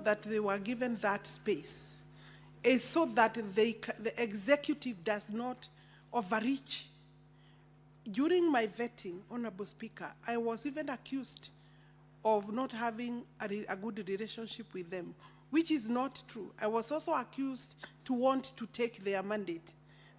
that they were given that space is so that the executive does not overreach. During my vetting, Honorable Speaker, I was even accused of not having a good relationship with them, which is not true. I was also accused to want to take their mandate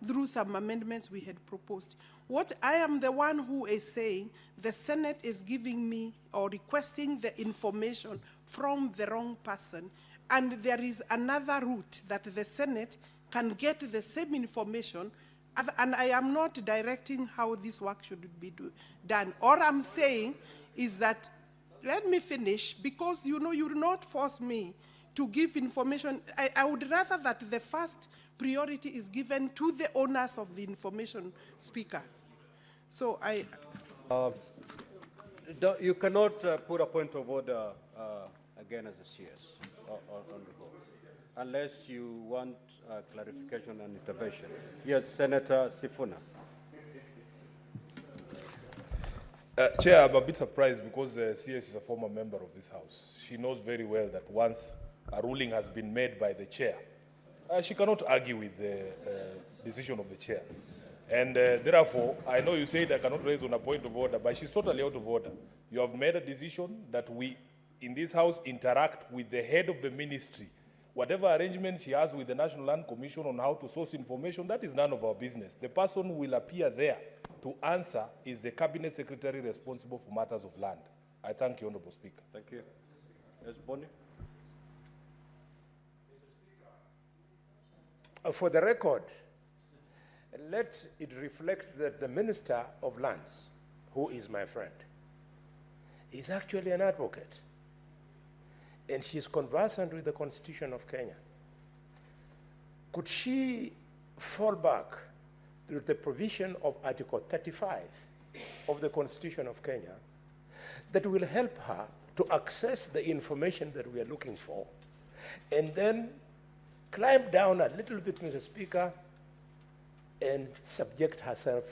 through some amendments we had proposed. What I am the one who is saying the Senate is giving me or requesting the information from the wrong person, and there is another route that the Senate can get the same information, and I am not directing how this work should be done. All I'm saying is that, let me finish, because you know you will not force me to give information. I would rather that the first priority is given to the owners of the information, Speaker. So you cannot put a point of order again as a CS on the vote, unless you want clarification and intervention. Yes, Senator Sifuna. Chair, I'm a bit surprised because CS is a former member of this House. She knows very well that once a ruling has been made by the chair, she cannot argue with the decision of the chair. And therefore, I know you said I cannot raise on a point of order, but she's totally out of order. You have made a decision that we, in this House, interact with the head of the ministry. Whatever arrangements he has with the National Land Commission on how to source information, that is none of our business. The person who will appear there to answer is the Cabinet Secretary responsible for matters of land. I thank you, Honourable Speaker. Thank you. Yes, Bonnie. For the record, let it reflect that the Minister of Lands, who is my friend, is actually an advocate. And she's conversant with the Constitution of Kenya. Could she fall back to the provision of Article 35 of the Constitution of Kenya that will help her to access the information that we are looking for, and then climb down a little bit, Mr. Speaker, and subject herself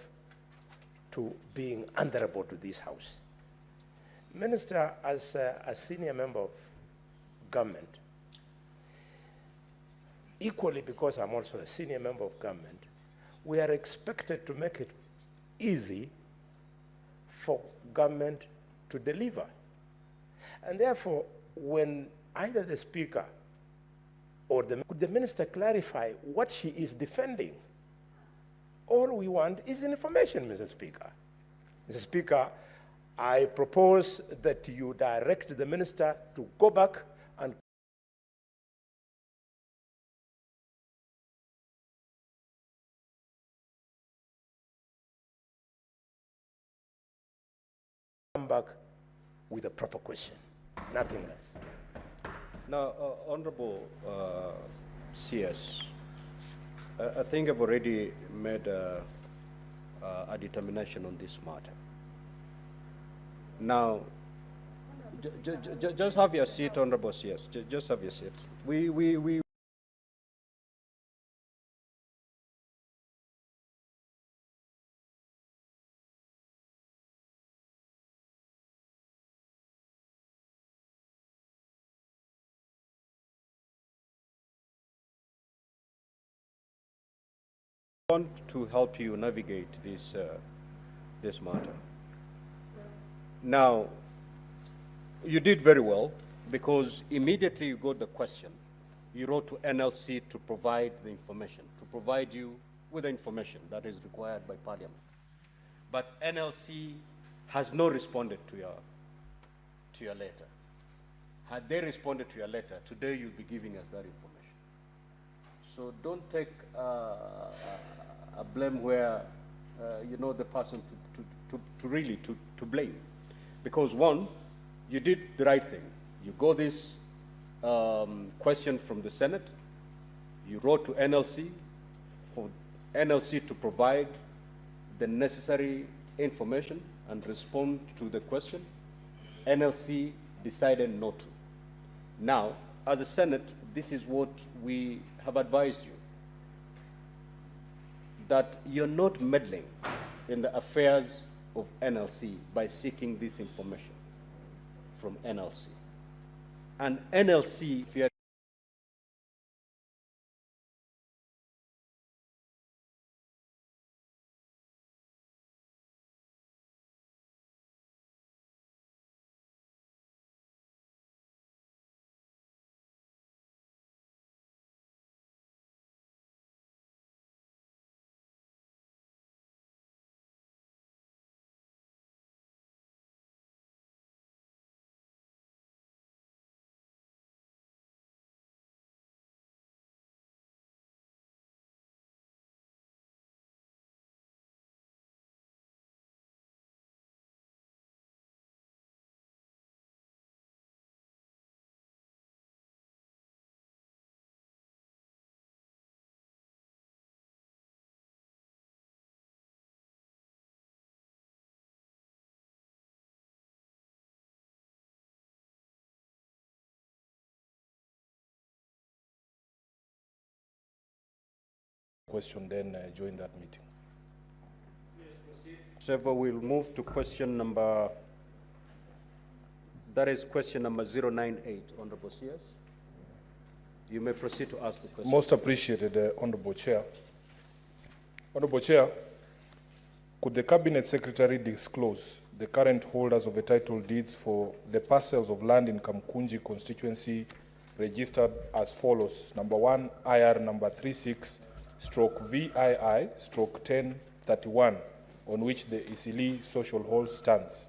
to being answerable to this House? Minister, as a senior member of government, equally because I'm also a senior member of government, we are expected to make it easy for government to deliver. And therefore, when either the Speaker or could the Minister clarify what she is defending? All we want is information, Mr. Speaker. Mr. Speaker, I propose that you direct the Minister to go back and come back with a proper question, nothing less. Now, Honorable CS, I think I've already made a determination on this matter. Now, just have your seat, Honorable CS. Just have your seat. We want to help you navigate this matter. Now, you did very well, because immediately you got the question, you wrote to NLC to provide the information, to provide you with the information that is required by Parliament. But NLC has not responded to your letter. Had they responded to your letter, today you'll be giving us that information. So don't take a blame where you know the person to really blame. Because one, you did the right thing. You got this question from the Senate. You wrote to NLC for NLC to provide the necessary information and respond to the question. NLC decided not to. Now, as a Senate, this is what we have advised you, that you're not meddling in the affairs of NLC by seeking this information from NLC. And NLC, if you are question, then join that meeting. Trevor, we'll move to question number, that is question number 098, Honorable CS. You may proceed to ask the question. Most appreciated, Honorable Chair. Honorable Chair, could the Cabinet Secretary disclose the current holders of the title deeds for the parcels of land in Kamkunji constituency registered as follows? Number 1, IR number 36/VII/1031, on which the Isili social hall stands.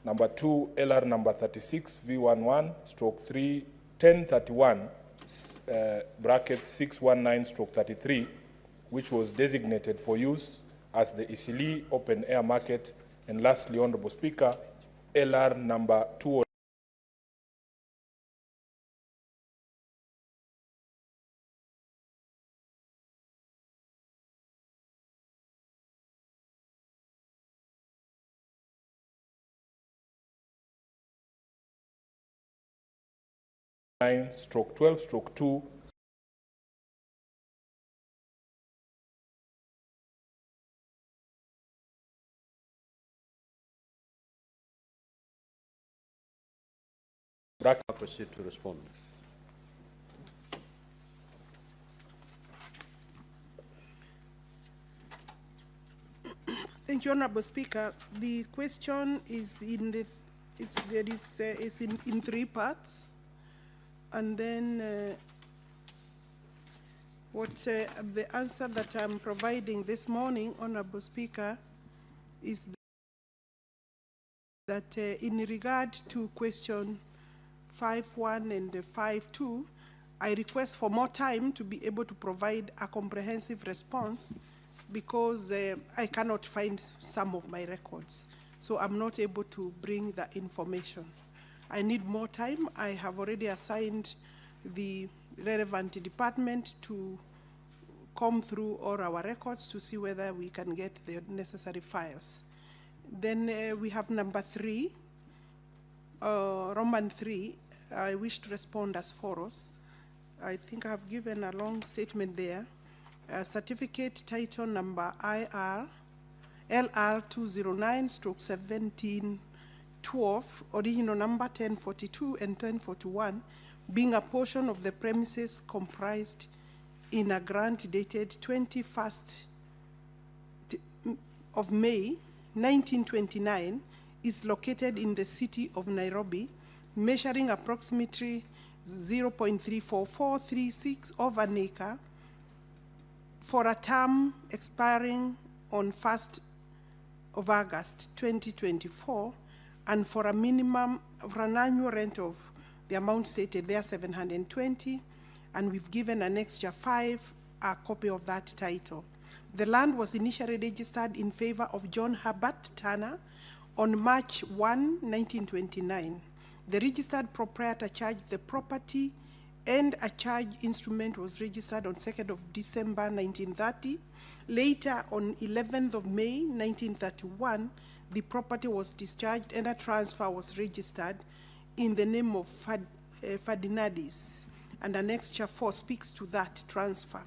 Number 2, LR number 36/V11/1031, brackets 619/33, which was designated for use as the Isili open air market. And lastly, Honorable Speaker, LR number 209. /12/2 Proceed to respond. Thank you, Honorable Speaker. The question is in three parts, and then the answer that I'm providing this morning, Honorable Speaker, is that in regard to question 5.1 and 5.2, I request for more time to be able to provide a comprehensive response, because I cannot find some of my records. So I'm not able to bring the information. I need more time. I have already assigned the relevant department to comb through all our records to see whether we can get the necessary files. Then we have number 3, Roman 3. I wish to respond as follows. I think I have given a long statement there. Certificate title number IR LR 209/1712, original number 1042 and 1041, being a portion of the premises comprised in a grant dated 21st of May 1929, is located in the city of Nairobi, measuring approximately 0.34436 of an acre, for a term expiring on 1st of August 2024, and for an annual rent of the amount stated there, 720, and we've given an extra 5 a copy of that title. The land was initially registered in favor of John Herbert Turner on March 1, 1929. The registered proprietor charged the property, and a charge instrument was registered on 2nd of December 1930. Later, on 11th of May 1931, the property was discharged and a transfer was registered in the name of Ferdinandis, and Annexure 4 speaks to that transfer.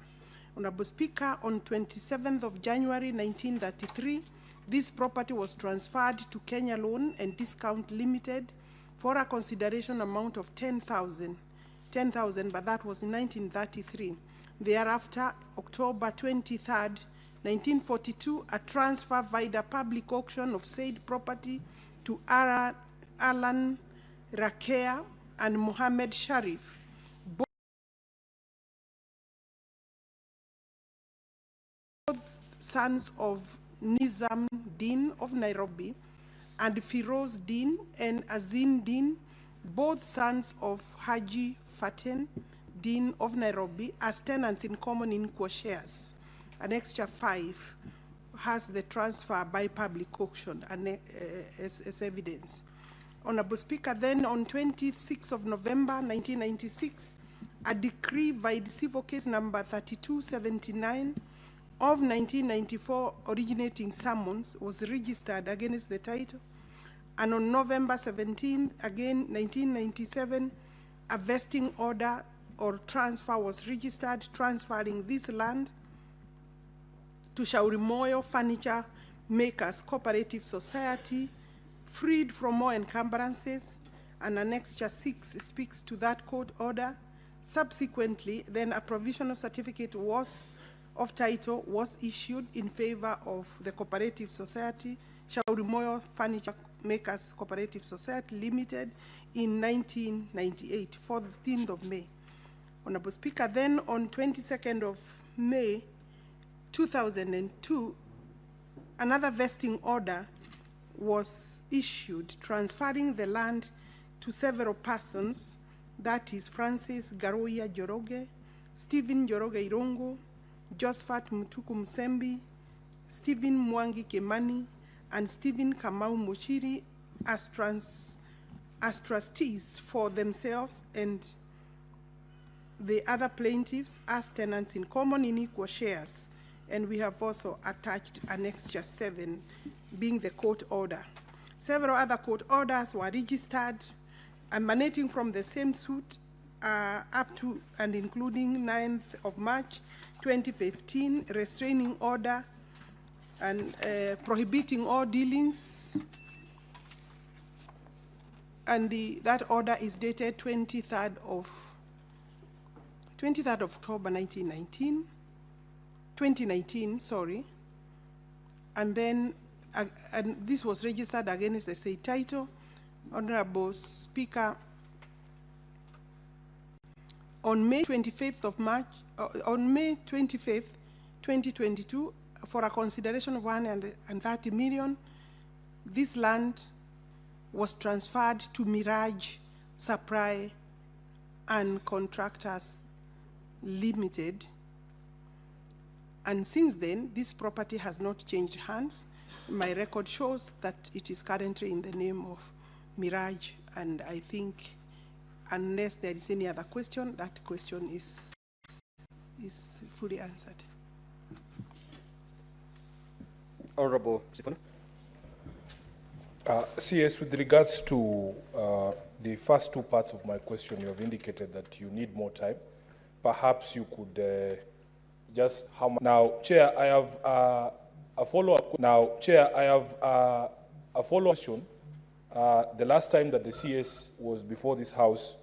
Honorable Speaker, on 27th of January 1933, this property was transferred to Kenya Loan and Discount Limited for a consideration amount of 10,000, but that was in 1933. Thereafter, October 23rd, 1942, a transfer via the public auction of said property to Alan Rakea and Mohammed Sharif, both sons of Nizam Din of Nairobi, and Firoz Din and Azin Din, both sons of Haji Faten Din of Nairobi, as tenants in common in shares. Annexure 5 has the transfer by public auction and, as evidence. Honorable Speaker, then on 26th of November 1996, a decree by civil case number 3279 of 1994 originating summons was registered against the title, and on November 17, again 1997, a vesting order or transfer was registered transferring this land to Shauri Moyo Furniture Makers Cooperative Society, freed from all encumbrances, and Annexure 6 speaks to that court order. Subsequently, then a provisional certificate of title was issued in favor of the Cooperative Society, Shauri Moyo Furniture Makers Cooperative Society Limited, in 1998, 14th of May. Honorable Speaker, then on 22nd of May 2002, another vesting order was issued transferring the land to several persons, that is Francis Garoya Joroge, Stephen Joroge Irongo, Josephat Mutuku Musembi, Stephen Mwangi Kemani, and Stephen Kamau Mochiri as trustees for themselves and the other plaintiffs as tenants in common in equal shares. And we have also attached Annexure 7, being the court order. Several other court orders were registered, emanating from the same suit up to and including 9th of March 2015, restraining order and prohibiting all dealings. And that order is dated 23rd of October 2019, sorry. And then and this was registered against the same title. Honorable Speaker, on May 25th of March, on May 25th, 2022, for a consideration of 130 million, this land was transferred to Mirage Supply and Contractors Limited. And since then, this property has not changed hands. My record shows that it is currently in the name of Mirage, and I think unless there is any other question, that question is fully answered. Honorable Sifuna. CS, with regards to the first two parts of my question, you have indicated that you need more time. Perhaps you could just how much. Now, Chair, I have a follow-up. Now, Chair, I have a follow-up question. The last time that the CS was before this House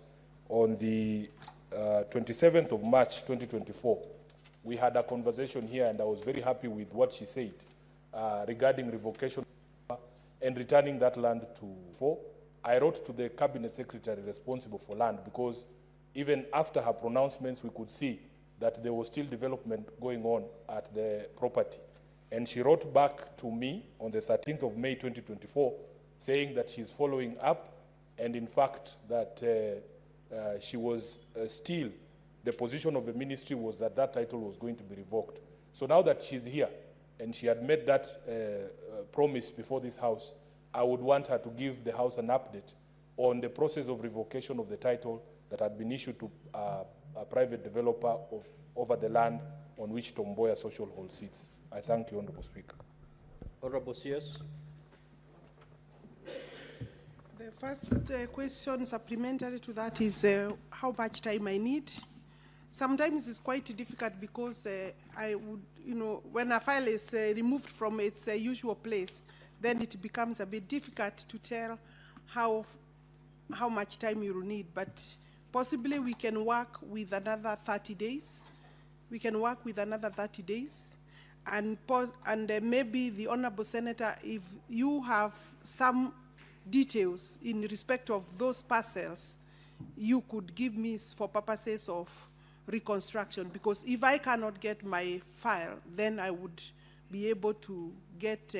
on the 27th of March 2024, we had a conversation here, and I was very happy with what she said regarding revocation and returning that land to I wrote to the Cabinet Secretary responsible for land, because even after her pronouncements, we could see that there was still development going on at the property. And she wrote back to me on the 13th of May 2024, saying that she's following up, and in fact that she was still, the position of the ministry was that that title was going to be revoked. So now that she's here, and she had made that promise before this House, I would want her to give the House an update on the process of revocation of the title that had been issued to a private developer over the land on which Tomboya Social Hall sits. I thank you, Honorable Speaker. Honorable CS. The first question supplementary to that is how much time I need. Sometimes it's quite difficult because I would, when a file is removed from its usual place, then it becomes a bit difficult to tell how how much time you will need, but possibly we can work with another 30 days. We can work with another 30 days. And maybe the Honorable Senator, if you have some details in respect of those parcels, you could give me for purposes of reconstruction, because if I cannot get my file, then I would be able to get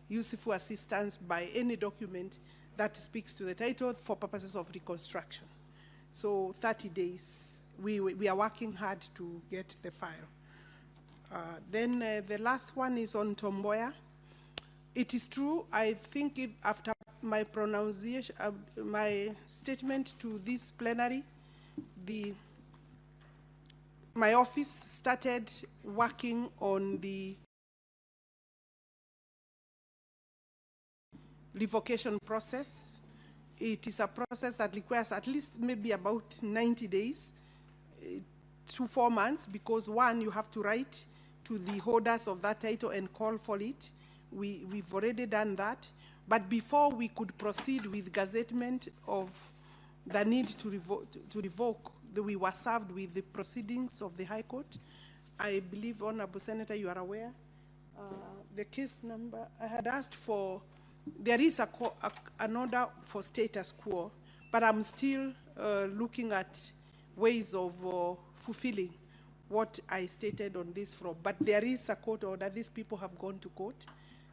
useful assistance by any document that speaks to the title for purposes of reconstruction. So 30 days, we are working hard to get the file. Then the last one is on Tomboya. It is true, I think after my pronunciation, my statement to this plenary, my office started working on the revocation process. It is a process that requires at least maybe about 90 days to 4 months, because one, you have to write to the holders of that title and call for it. We've already done that. But before we could proceed with gazettement of the need to revoke, we were served with the proceedings of the High Court. I believe, Honorable Senator, you are aware. The case number, I had asked for, there is an order for status quo, but I'm still looking at ways of fulfilling what I stated on this floor. But there is a court order. These people have gone to court.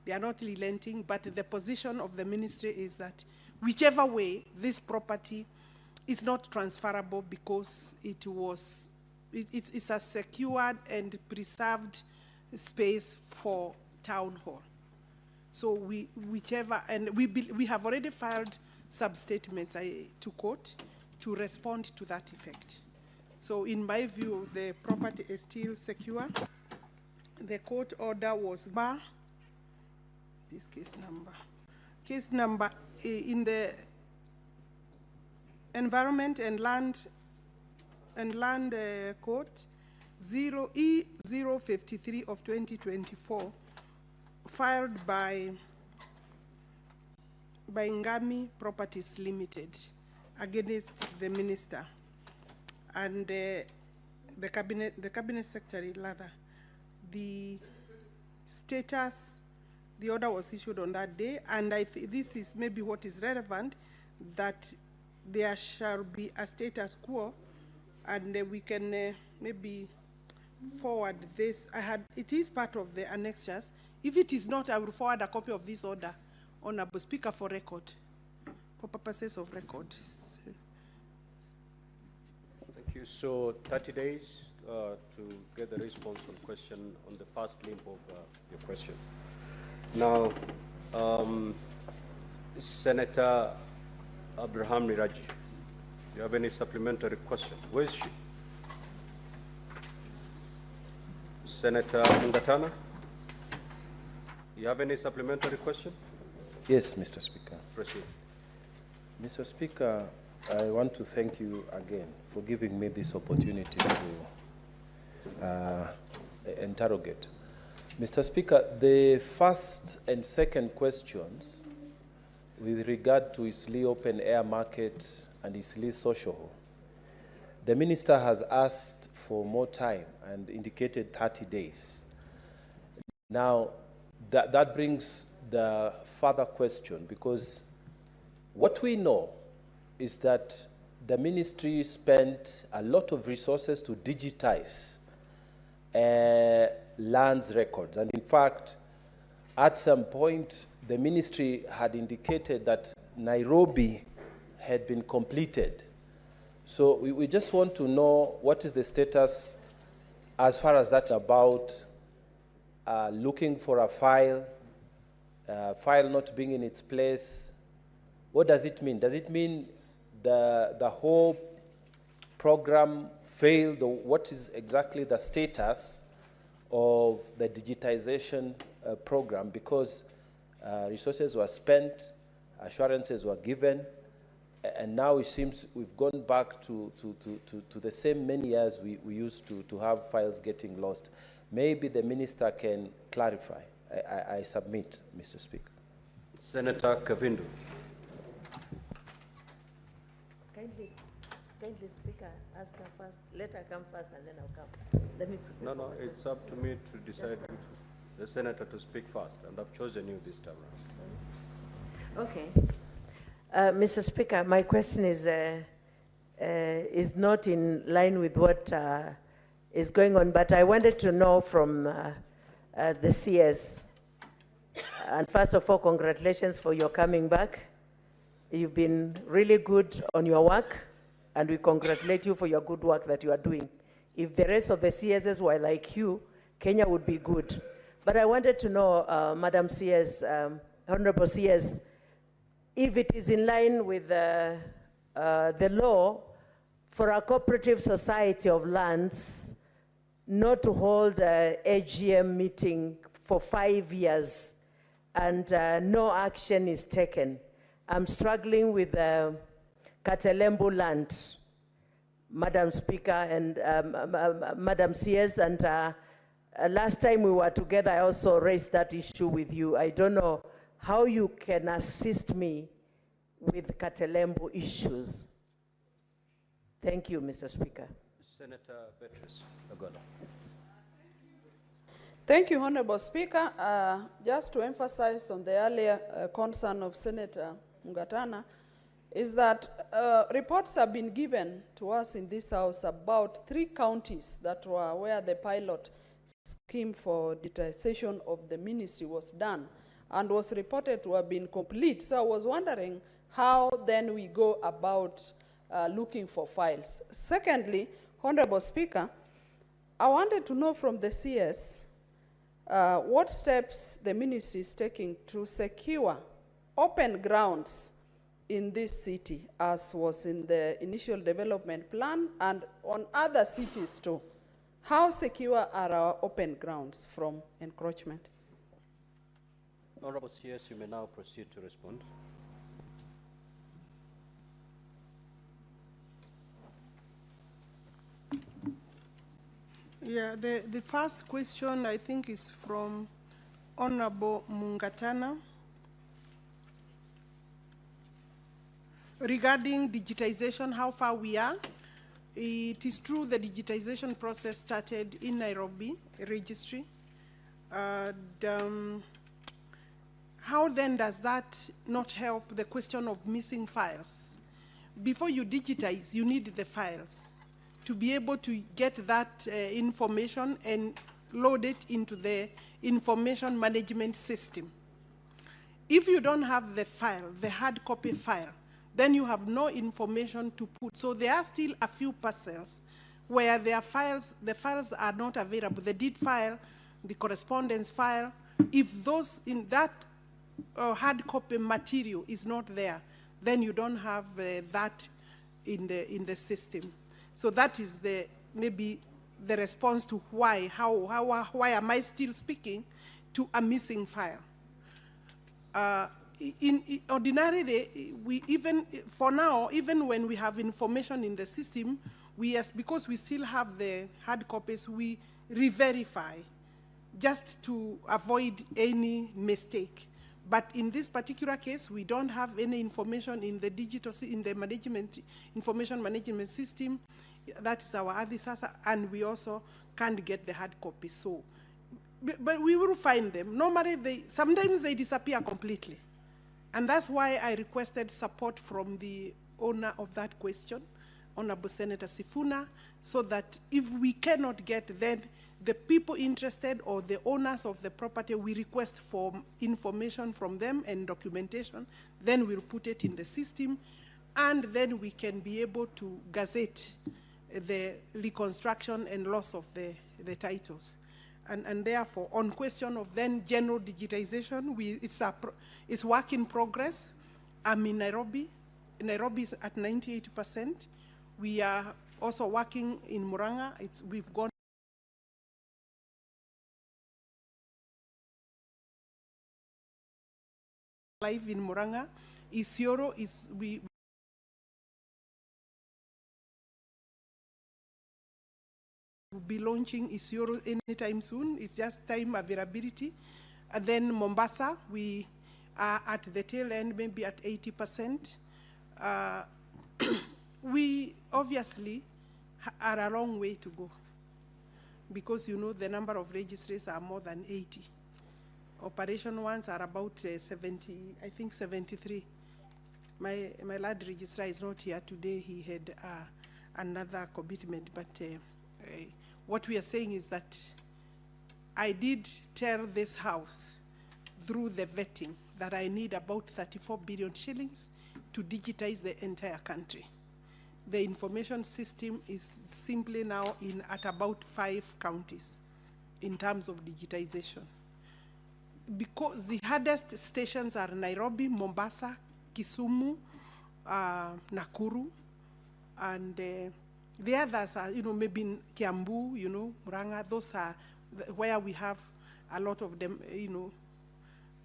They are not relenting, but the position of the ministry is that whichever way, this property is not transferable, because it's a secured and preserved space for town hall. So whichever, and we have already filed sub-statements to court to respond to that effect. So in my view, the property is still secure. The court order was this case number in the Environment and Land Court 0E053 of 2024, filed by Ngami Properties Limited against the minister and the cabinet secretary, rather. The status, the order was issued on that day, and this is maybe what is relevant, that there shall be a status quo, and we can maybe forward this. It is part of the annexures. If it is not, I will forward a copy of this order, Honorable Speaker, for record, for purposes of record. Thank you. So 30 days to get the response on question on the first limb of your question. Now, Senator Abraham Miraji, do you have any supplementary question? Where is she? Senator Mungatana, you have any supplementary question? Yes, Mr. Speaker. Proceed. Mr. Speaker, I want to thank you again for giving me this opportunity to interrogate. Mr. Speaker, the first and second questions with regard to Isli open air market and Isli social hall, the minister has asked for more time and indicated 30 days. Now, that brings the further question, because what we know is that the ministry spent a lot of resources to digitize lands records. And in fact, at some point, the ministry had indicated that Nairobi had been completed. So we just want to know what is the status as far as that about looking for a file not being in its place. What does it mean? Does it mean the whole program failed, or what is exactly the status of the digitization program? Because resources were spent, assurances were given, and now it seems we've gone back to the same many years we used to have files getting lost. Maybe the minister can clarify. I submit, Mr. Speaker. Senator Kavindu. Kindly speaker, ask her first. Let her come first and then I'll come. Let me prepare. No, it's up to me to decide the senator to speak first, and I've chosen you this time around. Okay. Mr. Speaker, my question is not in line with what is going on, but I wanted to know from the CS. And first of all, congratulations for your coming back. You've been really good on your work, and we congratulate you for your good work that you are doing. If the rest of the CSs were like you, Kenya would be good. But I wanted to know, Madam CS, Honorable CS, if it is in line with the law for a cooperative society of lands not to hold a AGM meeting for 5 years and no action is taken. I'm struggling with Katelembu land, Madam Speaker and Madam CS, and last time we were together, I also raised that issue with you. I don't know how you can assist me with Katelembu issues. Thank you, Mr. Speaker. Senator Beatrice Agola. Thank you, Honorable Speaker. Just to emphasize on the earlier concern of Senator Mungatana, is that reports have been given to us in this House about 3 counties that were where the pilot scheme for digitization of the ministry was done and was reported to have been complete. So I was wondering how then we go about looking for files. Secondly, Honorable Speaker, I wanted to know from the CS what steps the ministry is taking to secure open grounds in this city, as was in the initial development plan and on other cities too. How secure are our open grounds from encroachment? Honorable CS, you may now proceed to respond. Yeah, the first question I think is from Honorable Mungatana regarding digitization, how far we are. It is true the digitization process started in Nairobi registry. How then does that not help the question of missing files? Before you digitize, you need the files to be able to get that information and load it into the information management system. If you don't have the file, the hard copy file, then you have no information to put. So there are still a few parcels where the files are not available. The deed file, the correspondence file, if those in that hard copy material is not there, then you don't have that in the system. So that is maybe the response to why am I still speaking to a missing file. Ordinarily, for now, even when we have information in the system, because we still have the hard copies, we re-verify just to avoid any mistake. But in this particular case, we don't have any information in the information management system. That is our Adisasa, and we also can't get the hard copies. So, but we will find them. Normally, sometimes they disappear completely. And that's why I requested support from the owner of that question, Honorable Senator Sifuna, so that if we cannot get, then the people interested or the owners of the property, we request for information from them and documentation, then we'll put it in the system, and then we can be able to gazette the reconstruction and loss of the titles. And therefore, on question of then general digitization, it's work in progress. I'm in Nairobi. Nairobi is at 98%. We are also working in Murang'a. We've gone live in Murang'a. Isiolo we will be launching Isiolo anytime soon. It's just time availability. And then Mombasa, we are at the tail end, maybe at 80%. we obviously are a long way to go, because you know the number of registries are more than 80. Operation ones are about 70, I think 73. My lad registrar is not here today. He had another commitment, but what we are saying is that I did tell this house through the vetting that I need about 34 billion shillings to digitize the entire country. The information system is simply now at about 5 counties in terms of digitization. Because the hardest stations are Nairobi, Mombasa, Kisumu, Nakuru, and the others are, maybe in Kiambu, Murang'a. Those are where we have a lot of them,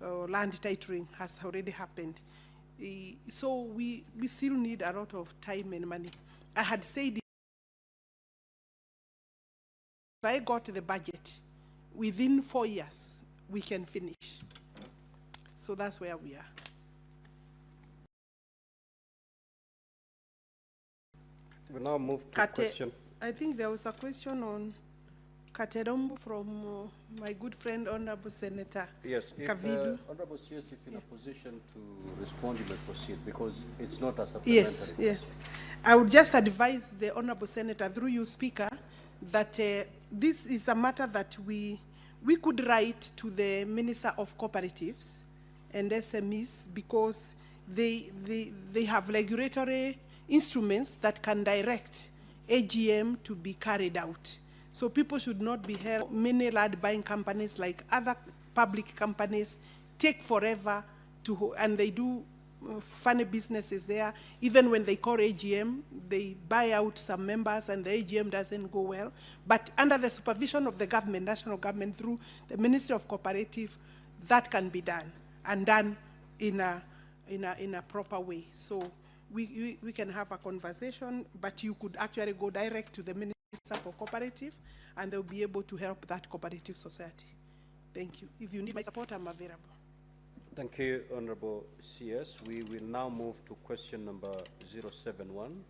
land titling has already happened. So we still need a lot of time and money. I had said if I got the budget, within 4 years, we can finish. So that's where we are. We now move to question. I think there was a question on Katerombo from my good friend, Honorable Senator Yes, if Kavidu. Honorable CS, if in a position to respond, you may proceed, because it's not a supplementary. Yes. I would just advise the Honorable Senator, through you, Speaker, that this is a matter that we could write to the Minister of Cooperatives and SMEs, because they have regulatory instruments that can direct AGM to be carried out. So people should not be held. Many land buying companies, like other public companies, take forever to, and they do funny businesses there. Even when they call AGM, they buy out some members and the AGM doesn't go well. But under the supervision of the government, national government, through the Ministry of Cooperative, that can be done, and done in a proper way. So we can have a conversation, but you could actually go direct to the Minister for Cooperative, and they'll be able to help that cooperative society. Thank you. If you need my support, I'm available. Thank you, Honorable CS. We will now move to question number 071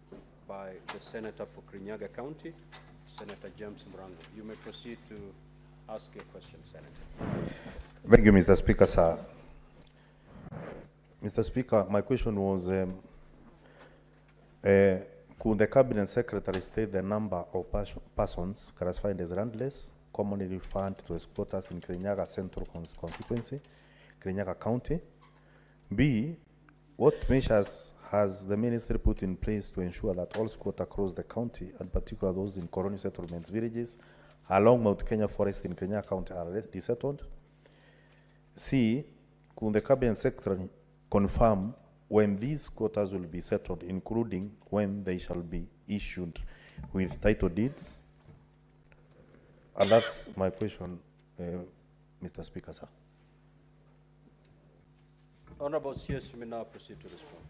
by the Senator for Kirinyaga County, Senator James Murango. You may proceed to ask your question, Senator. Thank you, Mr. Speaker, sir. Mr. Speaker, my question was, could the Cabinet Secretary state the number of persons classified as landless, commonly referred to as squatters in Kirinyaga Central Constituency, Kirinyaga County? B, what measures has the ministry put in place to ensure that all squatters across the county, and particularly those in colonial settlements, villages along Mount Kenya Forest in Kirinyaga County, are resettled? C, could the Cabinet Secretary confirm when these quotas will be settled, including when they shall be issued with title deeds? And that's my question, Mr. Speaker, sir. Honorable CS, you may now proceed to respond.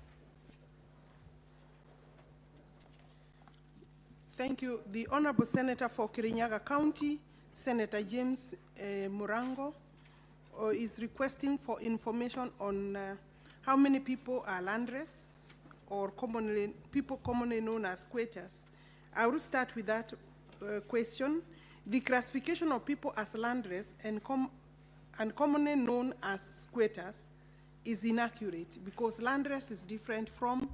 Thank you. The Honorable Senator for Kirinyaga County, Senator James Murango, is requesting for information on how many people are landless, or people commonly known as squatters. I will start with that question. The classification of people as landless and commonly known as squatters is inaccurate, because landless is different from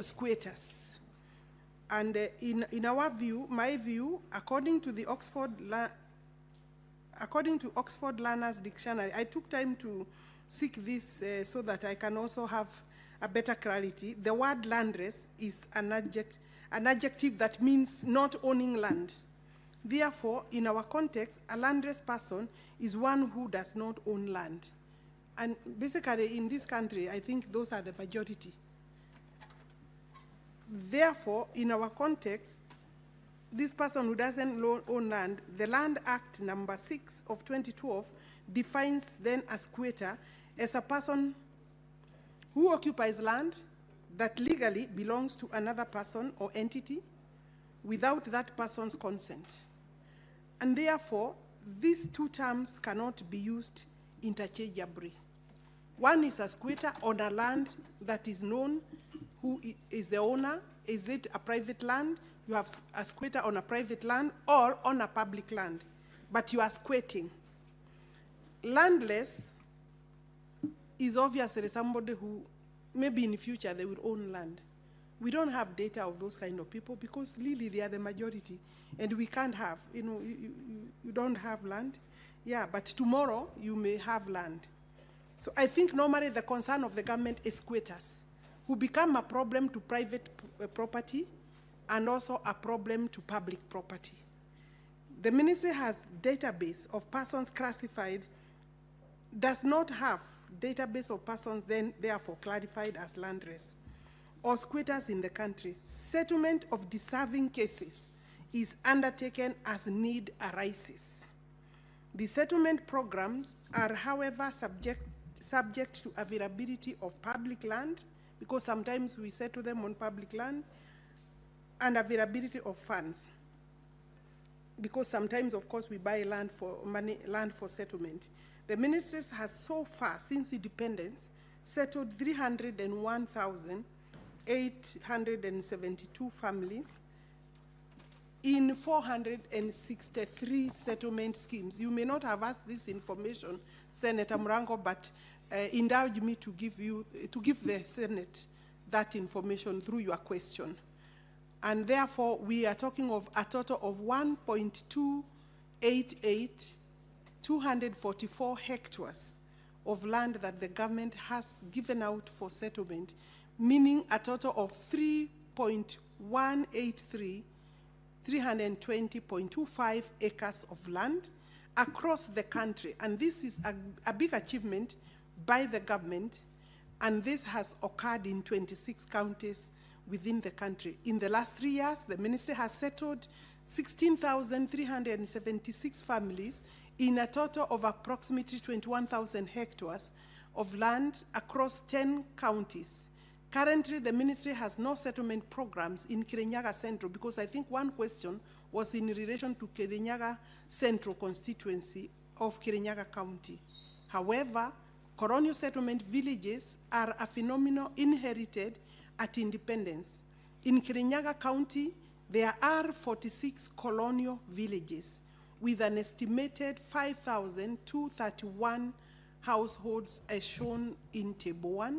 squatters. And in our view, my view, according to Oxford Learner's Dictionary, I took time to seek this so that I can also have a better clarity. The word landless is an adjective that means not owning land. Therefore, in our context, a landless person is one who does not own land. And basically, in this country, I think those are the majority. Therefore, in our context, this person who doesn't own land, the Land Act number 6 of 2012 defines then a squatter as a person who occupies land that legally belongs to another person or entity without that person's consent. And therefore, these two terms cannot be used interchangeably. One is a squatter on a land that is known who is the owner, Is it a private land? You have a squatter on a private land or on a public land, but you are squatting. Landless is obviously somebody who, maybe in the future, they will own land. We don't have data of those kind of people because really they are the majority, and we can't have, you don't have land. Yeah, but tomorrow you may have land. So I think normally the concern of the government is squatters, who become a problem to private property and also a problem to public property. The ministry has database of persons classified, does not have database of persons then therefore clarified as landless or squatters in the country. Settlement of deserving cases is undertaken as need arises. The settlement programs are, however, subject to availability of public land, because sometimes we settle them on public land, and availability of funds, because sometimes, of course, we buy land for money, land for settlement. The ministry has so far, since independence, settled 301,872 families in 463 settlement schemes. You may not have asked this information, Senator Murango, but indulge me to give the Senate that information through your question. And therefore, we are talking of a total of 244 hectares of land that the government has given out for settlement, meaning a total of 320.25 acres of land across the country. And this is a big achievement by the government, and this has occurred in 26 counties within the country. In the last 3 years, the ministry has settled 16,376 families in a total of approximately 21,000 hectares of land across 10 counties. Currently, the ministry has no settlement programs in Kirinyaga Central, because I think one question was in relation to Kirinyaga Central constituency of Kirinyaga County. However, colonial settlement villages are a phenomenon inherited at independence. In Kirinyaga County, there are 46 colonial villages with an estimated 5,231 households as shown in Table 1.